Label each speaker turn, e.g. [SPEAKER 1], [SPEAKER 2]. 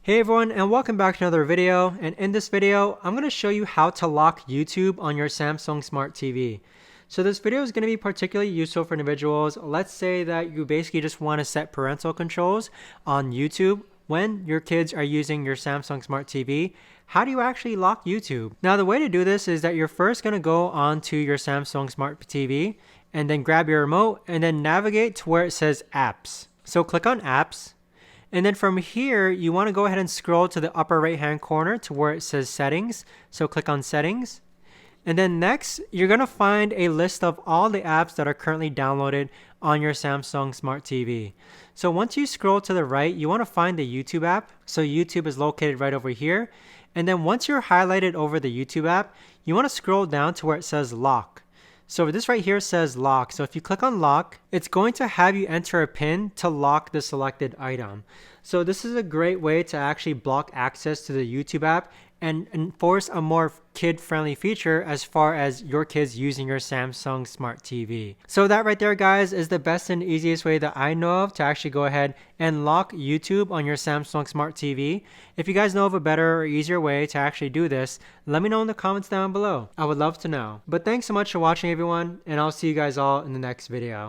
[SPEAKER 1] Hey everyone, and welcome back to another video. And in this video, I'm going to show you how to lock YouTube on your Samsung Smart TV. So this video is going to be particularly useful for individuals. Let's say that you basically just want to set parental controls on YouTube when your kids are using your Samsung Smart TV. How do you actually lock YouTube? Now the way to do this is that you're first going to go onto your Samsung Smart TV and then grab your remote and then navigate to where it says apps. So click on apps. And then from here, you want to go ahead and scroll to the upper right hand corner to where it says settings. So click on settings. And then next, you're going to find a list of all the apps that are currently downloaded on your Samsung Smart TV. So once you scroll to the right, you want to find the YouTube app. So YouTube is located right over here. And then once you're highlighted over the YouTube app, you want to scroll down to where it says lock. So this right here says lock. So if you click on lock, it's going to have you enter a PIN to lock the selected item. So this is a great way to actually block access to the YouTube app and enforce a more kid-friendly feature as far as your kids using your Samsung Smart TV. So that right there, guys, is the best and easiest way that I know of to actually go ahead and lock YouTube on your Samsung Smart TV. If you guys know of a better or easier way to actually do this, let me know in the comments down below. I would love to know. But thanks so much for watching, everyone, and I'll see you guys all in the next video.